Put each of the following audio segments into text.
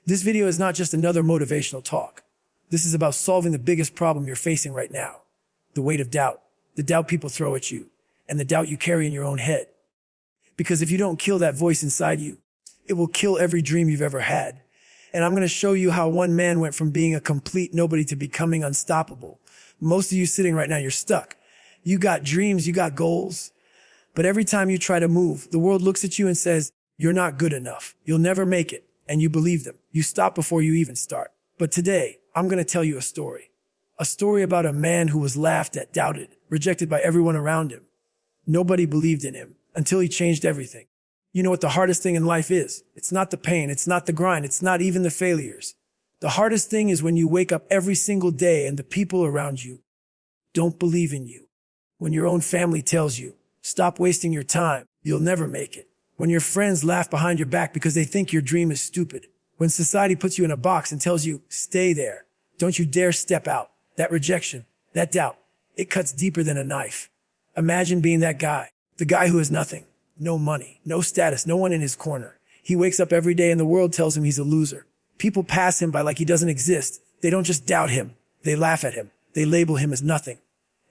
This video is not just another motivational talk. This is about solving the biggest problem you're facing right now. The weight of doubt. The doubt people throw at you. And the doubt you carry in your own head. Because if you don't kill that voice inside you, it will kill every dream you've ever had. And I'm going to show you how one man went from being a complete nobody to becoming unstoppable. Most of you sitting right now, you're stuck. You got dreams, you got goals. But every time you try to move, the world looks at you and says, you're not good enough. You'll never make it. And you believe them. You stop before you even start. But today, I'm going to tell you a story. A story about a man who was laughed at, doubted, rejected by everyone around him. Nobody believed in him until he changed everything. You know what the hardest thing in life is? It's not the pain. It's not the grind. It's not even the failures. The hardest thing is when you wake up every single day and the people around you don't believe in you. When your own family tells you, stop wasting your time, you'll never make it. When your friends laugh behind your back because they think your dream is stupid. When society puts you in a box and tells you, stay there. Don't you dare step out. That rejection, that doubt, it cuts deeper than a knife. Imagine being that guy. The guy who has nothing. No money, no status, no one in his corner. He wakes up every day and the world tells him he's a loser. People pass him by like he doesn't exist. They don't just doubt him. They laugh at him. They label him as nothing.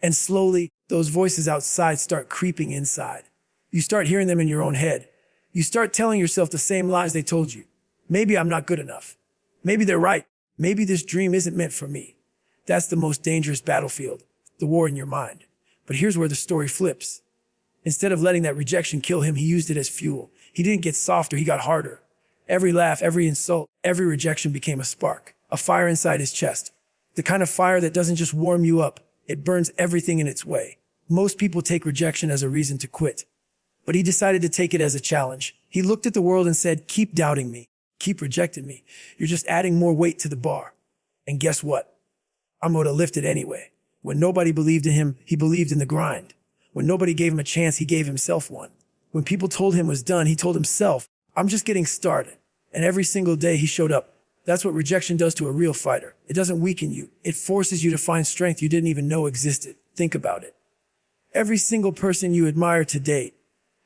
And slowly, those voices outside start creeping inside. You start hearing them in your own head. You start telling yourself the same lies they told you. Maybe I'm not good enough. Maybe they're right. Maybe this dream isn't meant for me. That's the most dangerous battlefield, the war in your mind. But here's where the story flips. Instead of letting that rejection kill him, he used it as fuel. He didn't get softer, he got harder. Every laugh, every insult, every rejection became a spark, a fire inside his chest. The kind of fire that doesn't just warm you up, it burns everything in its way. Most people take rejection as a reason to quit. But he decided to take it as a challenge. He looked at the world and said, keep doubting me, keep rejecting me. You're just adding more weight to the bar. And guess what? I'm going to lift it anyway. When nobody believed in him, he believed in the grind. When nobody gave him a chance, he gave himself one. When people told him it was done, he told himself, I'm just getting started. And every single day he showed up. That's what rejection does to a real fighter. It doesn't weaken you. It forces you to find strength you didn't even know existed. Think about it. Every single person you admire to date,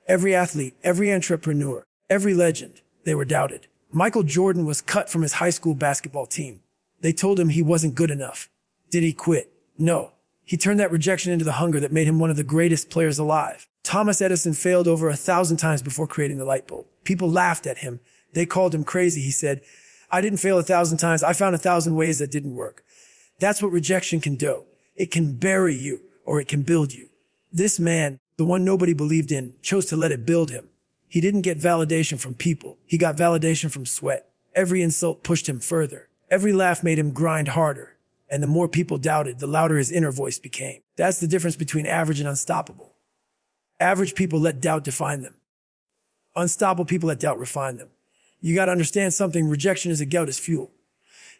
every athlete, every entrepreneur, every legend, they were doubted. Michael Jordan was cut from his high school basketball team. They told him he wasn't good enough. Did he quit? No. He turned that rejection into the hunger that made him one of the greatest players alive. Thomas Edison failed over 1,000 times before creating the light bulb. People laughed at him. They called him crazy. He said, I didn't fail 1,000 times. I found 1,000 ways that didn't work. That's what rejection can do. It can bury you or it can build you. This man, the one nobody believed in, chose to let it build him. He didn't get validation from people. He got validation from sweat. Every insult pushed him further. Every laugh made him grind harder. And the more people doubted, the louder his inner voice became. That's the difference between average and unstoppable. Average people let doubt define them. Unstoppable people let doubt refine them. You got to understand something. Rejection is a gout as fuel.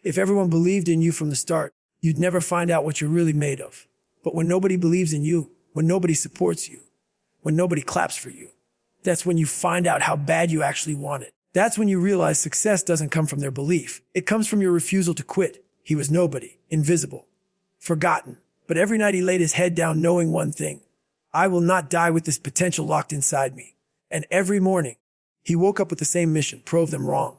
If everyone believed in you from the start, you'd never find out what you're really made of. But when nobody believes in you, when nobody supports you, when nobody claps for you, that's when you find out how bad you actually want it. That's when you realize success doesn't come from their belief. It comes from your refusal to quit. He was nobody, invisible, forgotten. But every night he laid his head down knowing one thing. I will not die with this potential locked inside me. And every morning, he woke up with the same mission, prove them wrong.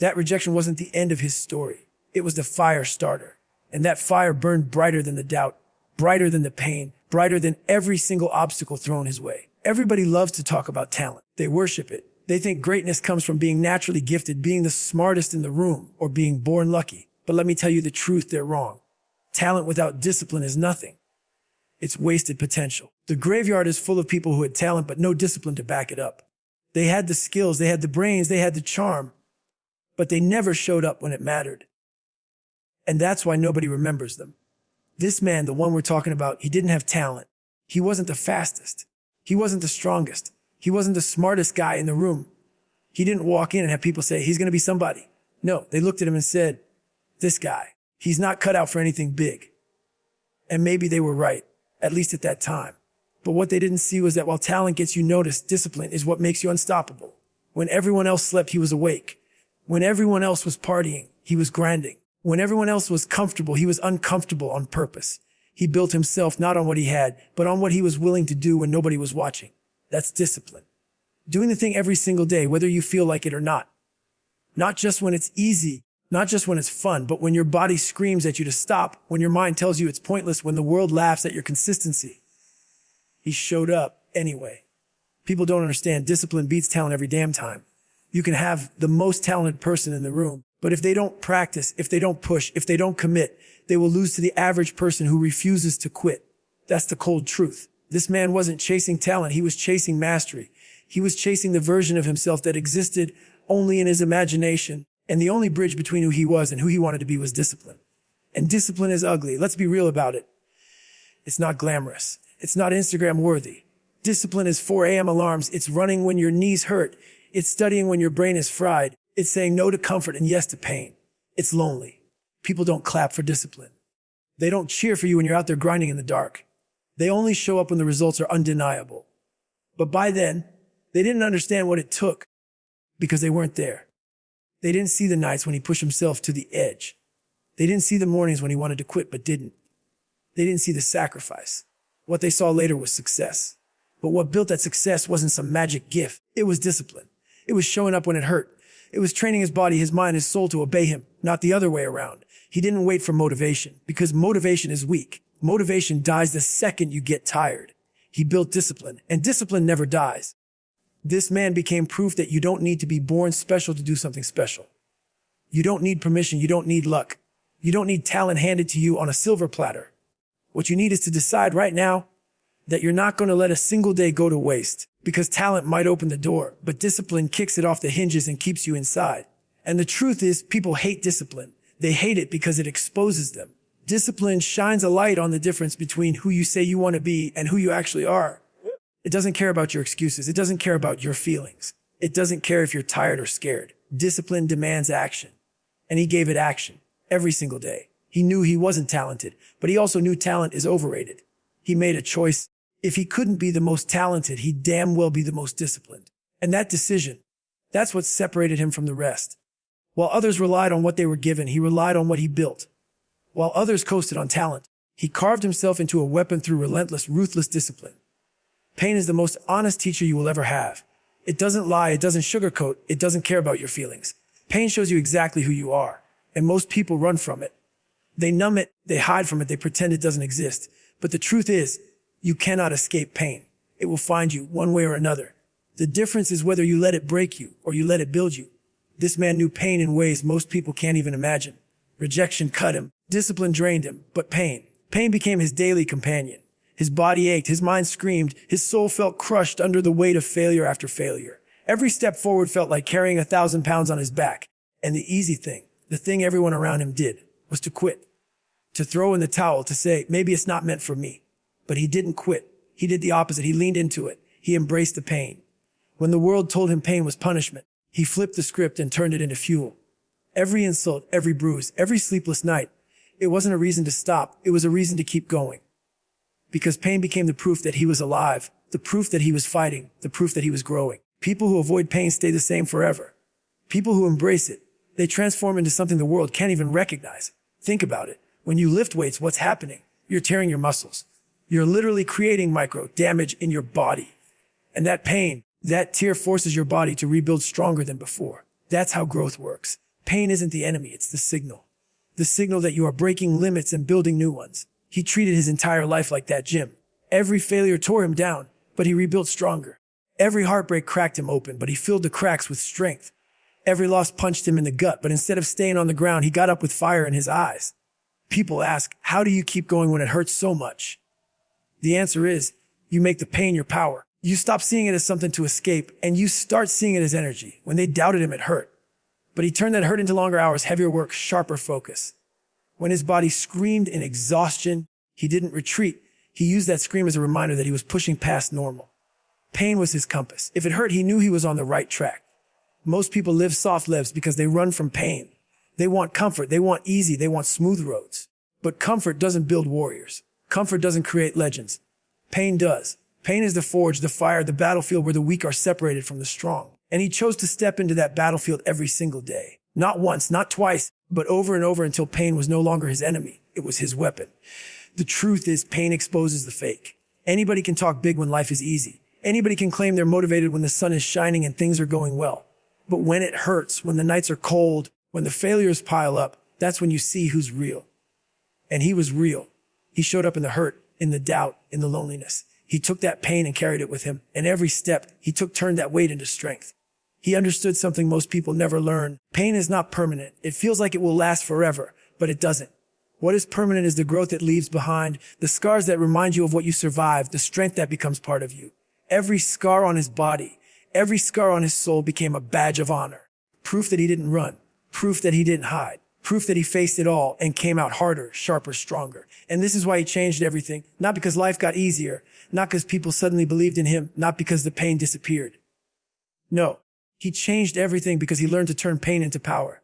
That rejection wasn't the end of his story. It was the fire starter. And that fire burned brighter than the doubt, brighter than the pain, brighter than every single obstacle thrown his way. Everybody loves to talk about talent. They worship it. They think greatness comes from being naturally gifted, being the smartest in the room, or being born lucky. But let me tell you the truth, they're wrong. Talent without discipline is nothing. It's wasted potential. The graveyard is full of people who had talent but no discipline to back it up. They had the skills, they had the brains, they had the charm, but they never showed up when it mattered. And that's why nobody remembers them. This man, the one we're talking about, he didn't have talent. He wasn't the fastest. He wasn't the strongest. He wasn't the smartest guy in the room. He didn't walk in and have people say, he's going to be somebody. No, they looked at him and said, this guy, he's not cut out for anything big. And maybe they were right, at least at that time. But what they didn't see was that while talent gets you noticed, discipline is what makes you unstoppable. When everyone else slept, he was awake. When everyone else was partying, he was grinding. When everyone else was comfortable, he was uncomfortable on purpose. He built himself not on what he had, but on what he was willing to do when nobody was watching. That's discipline. Doing the thing every single day, whether you feel like it or not. Not just when it's easy, not just when it's fun, but when your body screams at you to stop, when your mind tells you it's pointless, when the world laughs at your consistency. He showed up anyway. People don't understand discipline beats talent every damn time. You can have the most talented person in the room, but if they don't practice, if they don't push, if they don't commit, they will lose to the average person who refuses to quit. That's the cold truth. This man wasn't chasing talent. He was chasing mastery. He was chasing the version of himself that existed only in his imagination. And the only bridge between who he was and who he wanted to be was discipline. And discipline is ugly. Let's be real about it. It's not glamorous. It's not Instagram worthy. Discipline is 4 a.m. alarms. It's running when your knees hurt. It's studying when your brain is fried. It's saying no to comfort and yes to pain. It's lonely. People don't clap for discipline. They don't cheer for you when you're out there grinding in the dark. They only show up when the results are undeniable. But by then, they didn't understand what it took because they weren't there. They didn't see the nights when he pushed himself to the edge. They didn't see the mornings when he wanted to quit but didn't. They didn't see the sacrifice. What they saw later was success. But what built that success wasn't some magic gift. It was discipline. It was showing up when it hurt. It was training his body, his mind, his soul to obey him, not the other way around. He didn't wait for motivation because motivation is weak. Motivation dies the second you get tired. He built discipline, and discipline never dies. This man became proof that you don't need to be born special to do something special. You don't need permission. You don't need luck. You don't need talent handed to you on a silver platter. What you need is to decide right now that you're not going to let a single day go to waste because talent might open the door, but discipline kicks it off the hinges and keeps you inside. And the truth is, people hate discipline. They hate it because it exposes them. Discipline shines a light on the difference between who you say you want to be and who you actually are. It doesn't care about your excuses. It doesn't care about your feelings. It doesn't care if you're tired or scared. Discipline demands action. And he gave it action every single day. He knew he wasn't talented, but he also knew talent is overrated. He made a choice. If he couldn't be the most talented, he'd damn well be the most disciplined. And that decision, that's what separated him from the rest. While others relied on what they were given, he relied on what he built. While others coasted on talent, he carved himself into a weapon through relentless, ruthless discipline. Pain is the most honest teacher you will ever have. It doesn't lie, it doesn't sugarcoat, it doesn't care about your feelings. Pain shows you exactly who you are, and most people run from it. They numb it, they hide from it, they pretend it doesn't exist. But the truth is, you cannot escape pain. It will find you one way or another. The difference is whether you let it break you or you let it build you. This man knew pain in ways most people can't even imagine. Rejection cut him, discipline drained him, but pain became his daily companion. His body ached, his mind screamed, his soul felt crushed under the weight of failure after failure. Every step forward felt like carrying 1,000 pounds on his back. And the easy thing, the thing everyone around him did, was to quit. To throw in the towel, to say, maybe it's not meant for me. But he didn't quit. He did the opposite. He leaned into it. He embraced the pain. When the world told him pain was punishment, he flipped the script and turned it into fuel. Every insult, every bruise, every sleepless night, it wasn't a reason to stop. It was a reason to keep going. Because pain became the proof that he was alive, the proof that he was fighting, the proof that he was growing. People who avoid pain stay the same forever. People who embrace it, they transform into something the world can't even recognize. Think about it. When you lift weights, what's happening? You're tearing your muscles. You're literally creating micro damage in your body. And that pain, that tear forces your body to rebuild stronger than before. That's how growth works. Pain isn't the enemy, it's the signal. The signal that you are breaking limits and building new ones. He treated his entire life like that gym. Every failure tore him down, but he rebuilt stronger. Every heartbreak cracked him open, but he filled the cracks with strength. Every loss punched him in the gut, but instead of staying on the ground, he got up with fire in his eyes. People ask, how do you keep going when it hurts so much? The answer is, you make the pain your power. You stop seeing it as something to escape, and you start seeing it as energy. When they doubted him, it hurt. But he turned that hurt into longer hours, heavier work, sharper focus. When his body screamed in exhaustion, he didn't retreat. He used that scream as a reminder that he was pushing past normal. Pain was his compass. If it hurt, he knew he was on the right track. Most people live soft lives because they run from pain. They want comfort. They want easy. They want smooth roads. But comfort doesn't build warriors. Comfort doesn't create legends. Pain does. Pain is the forge, the fire, the battlefield where the weak are separated from the strong. And he chose to step into that battlefield every single day. Not once, not twice, but over and over until pain was no longer his enemy. It was his weapon. The truth is, pain exposes the fake. Anybody can talk big when life is easy. Anybody can claim they're motivated when the sun is shining and things are going well. But when it hurts, when the nights are cold, when the failures pile up, that's when you see who's real. And he was real. He showed up in the hurt, in the doubt, in the loneliness. He took that pain and carried it with him. And every step he took turned that weight into strength. He understood something most people never learn. Pain is not permanent. It feels like it will last forever, but it doesn't. What is permanent is the growth it leaves behind, the scars that remind you of what you survived, the strength that becomes part of you. Every scar on his body, every scar on his soul became a badge of honor. Proof that he didn't run. Proof that he didn't hide. Proof that he faced it all and came out harder, sharper, stronger. And this is why he changed everything. Not because life got easier. Not because people suddenly believed in him. Not because the pain disappeared. No, he changed everything because he learned to turn pain into power.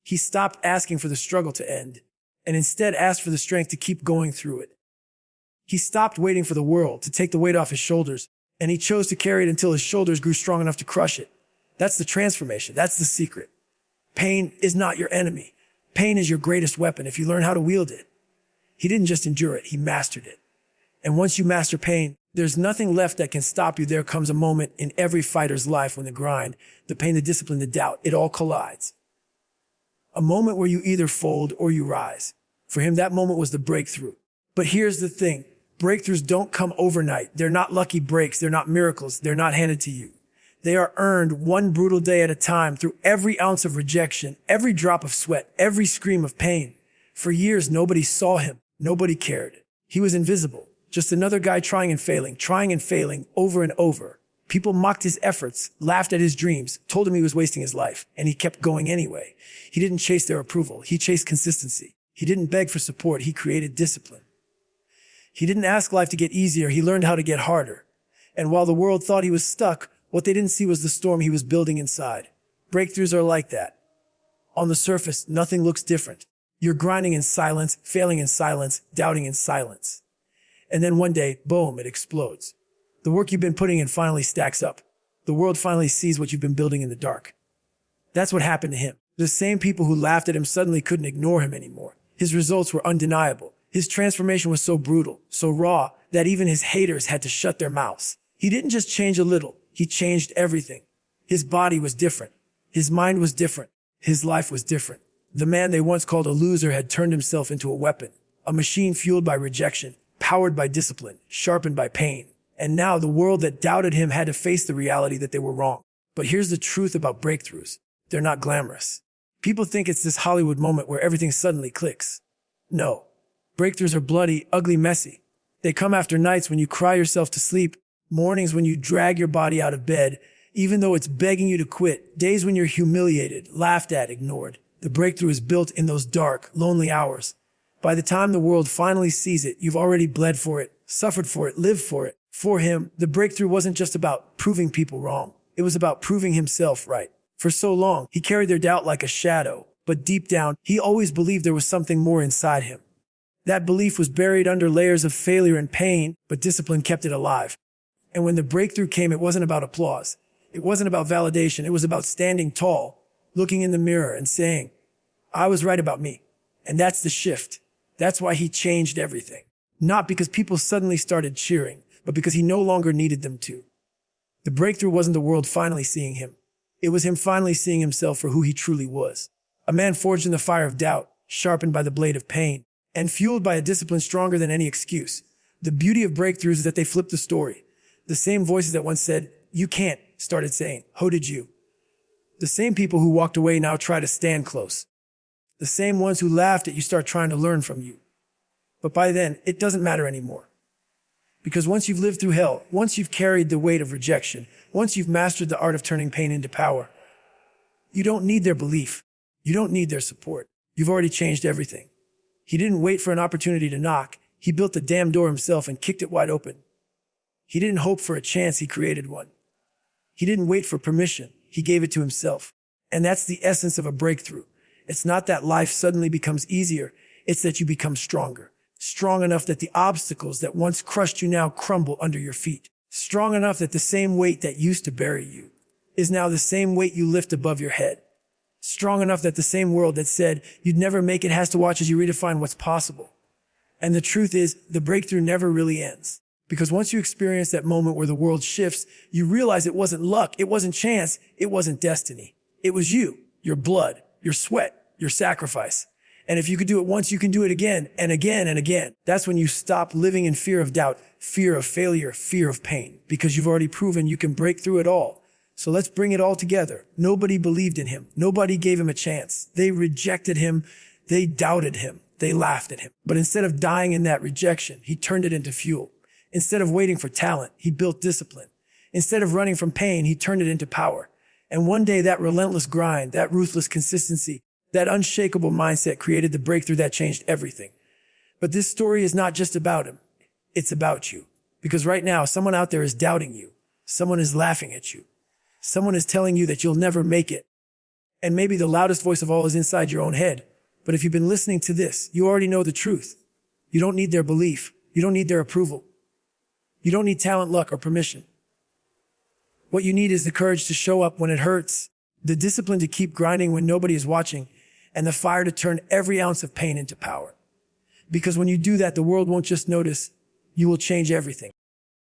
He stopped asking for the struggle to end and instead asked for the strength to keep going through it. He stopped waiting for the world to take the weight off his shoulders, and he chose to carry it until his shoulders grew strong enough to crush it. That's the transformation. That's the secret. Pain is not your enemy. Pain is your greatest weapon if you learn how to wield it. He didn't just endure it, he mastered it. And once you master pain, there's nothing left that can stop you. There comes a moment in every fighter's life when the grind, the pain, the discipline, the doubt, it all collides. A moment where you either fold or you rise. For him, that moment was the breakthrough. But here's the thing. Breakthroughs don't come overnight. They're not lucky breaks. They're not miracles. They're not handed to you. They are earned one brutal day at a time through every ounce of rejection, every drop of sweat, every scream of pain. For years, nobody saw him. Nobody cared. He was invisible. Just another guy trying and failing over and over. People mocked his efforts, laughed at his dreams, told him he was wasting his life, and he kept going anyway. He didn't chase their approval. He chased consistency. He didn't beg for support. He created discipline. He didn't ask life to get easier. He learned how to get harder. And while the world thought he was stuck, what they didn't see was the storm he was building inside. Breakthroughs are like that. On the surface, nothing looks different. You're grinding in silence, failing in silence, doubting in silence. And then one day, boom, it explodes. The work you've been putting in finally stacks up. The world finally sees what you've been building in the dark. That's what happened to him. The same people who laughed at him suddenly couldn't ignore him anymore. His results were undeniable. His transformation was so brutal, so raw, that even his haters had to shut their mouths. He didn't just change a little. He changed everything. His body was different. His mind was different. His life was different. The man they once called a loser had turned himself into a weapon, a machine fueled by rejection, powered by discipline, sharpened by pain. And now the world that doubted him had to face the reality that they were wrong. But here's the truth about breakthroughs. They're not glamorous. People think it's this Hollywood moment where everything suddenly clicks. No. Breakthroughs are bloody, ugly, messy. They come after nights when you cry yourself to sleep, mornings when you drag your body out of bed, even though it's begging you to quit, days when you're humiliated, laughed at, ignored. The breakthrough is built in those dark, lonely hours. By the time the world finally sees it, you've already bled for it, suffered for it, lived for it. For him, the breakthrough wasn't just about proving people wrong. It was about proving himself right. For so long, he carried their doubt like a shadow, but deep down, he always believed there was something more inside him. That belief was buried under layers of failure and pain, but discipline kept it alive. And when the breakthrough came, it wasn't about applause. It wasn't about validation. It was about standing tall, looking in the mirror and saying, I was right about me. And that's the shift. That's why he changed everything. Not because people suddenly started cheering, but because he no longer needed them to. The breakthrough wasn't the world finally seeing him. It was him finally seeing himself for who he truly was. A man forged in the fire of doubt, sharpened by the blade of pain, and fueled by a discipline stronger than any excuse. The beauty of breakthroughs is that they flip the story. The same voices that once said, you can't, started saying, how did you? The same people who walked away now try to stand close. The same ones who laughed at you start trying to learn from you. But by then, it doesn't matter anymore. Because once you've lived through hell, once you've carried the weight of rejection, once you've mastered the art of turning pain into power, you don't need their belief. You don't need their support. You've already changed everything. He didn't wait for an opportunity to knock. He built the damn door himself and kicked it wide open. He didn't hope for a chance. He created one. He didn't wait for permission. He gave it to himself. And that's the essence of a breakthrough. It's not that life suddenly becomes easier. It's that you become stronger. Strong enough that the obstacles that once crushed you now crumble under your feet. Strong enough that the same weight that used to bury you is now the same weight you lift above your head. Strong enough that the same world that said you'd never make it has to watch as you redefine what's possible. And the truth is, the breakthrough never really ends. Because once you experience that moment where the world shifts, you realize it wasn't luck, it wasn't chance, it wasn't destiny. It was you, your blood, your sweat, your sacrifice. And if you could do it once, you can do it again and again and again. That's when you stop living in fear of doubt, fear of failure, fear of pain, because you've already proven you can break through it all. So let's bring it all together. Nobody believed in him. Nobody gave him a chance. They rejected him. They doubted him. They laughed at him. But instead of dying in that rejection, he turned it into fuel. Instead of waiting for talent, he built discipline. Instead of running from pain, he turned it into power. And one day that relentless grind, that ruthless consistency, that unshakable mindset created the breakthrough that changed everything. But this story is not just about him. It's about you. Because right now, someone out there is doubting you. Someone is laughing at you. Someone is telling you that you'll never make it. And maybe the loudest voice of all is inside your own head. But if you've been listening to this, you already know the truth. You don't need their belief. You don't need their approval. You don't need talent, luck, or permission. What you need is the courage to show up when it hurts, the discipline to keep grinding when nobody is watching, and the fire to turn every ounce of pain into power. Because when you do that, the world won't just notice, you will change everything.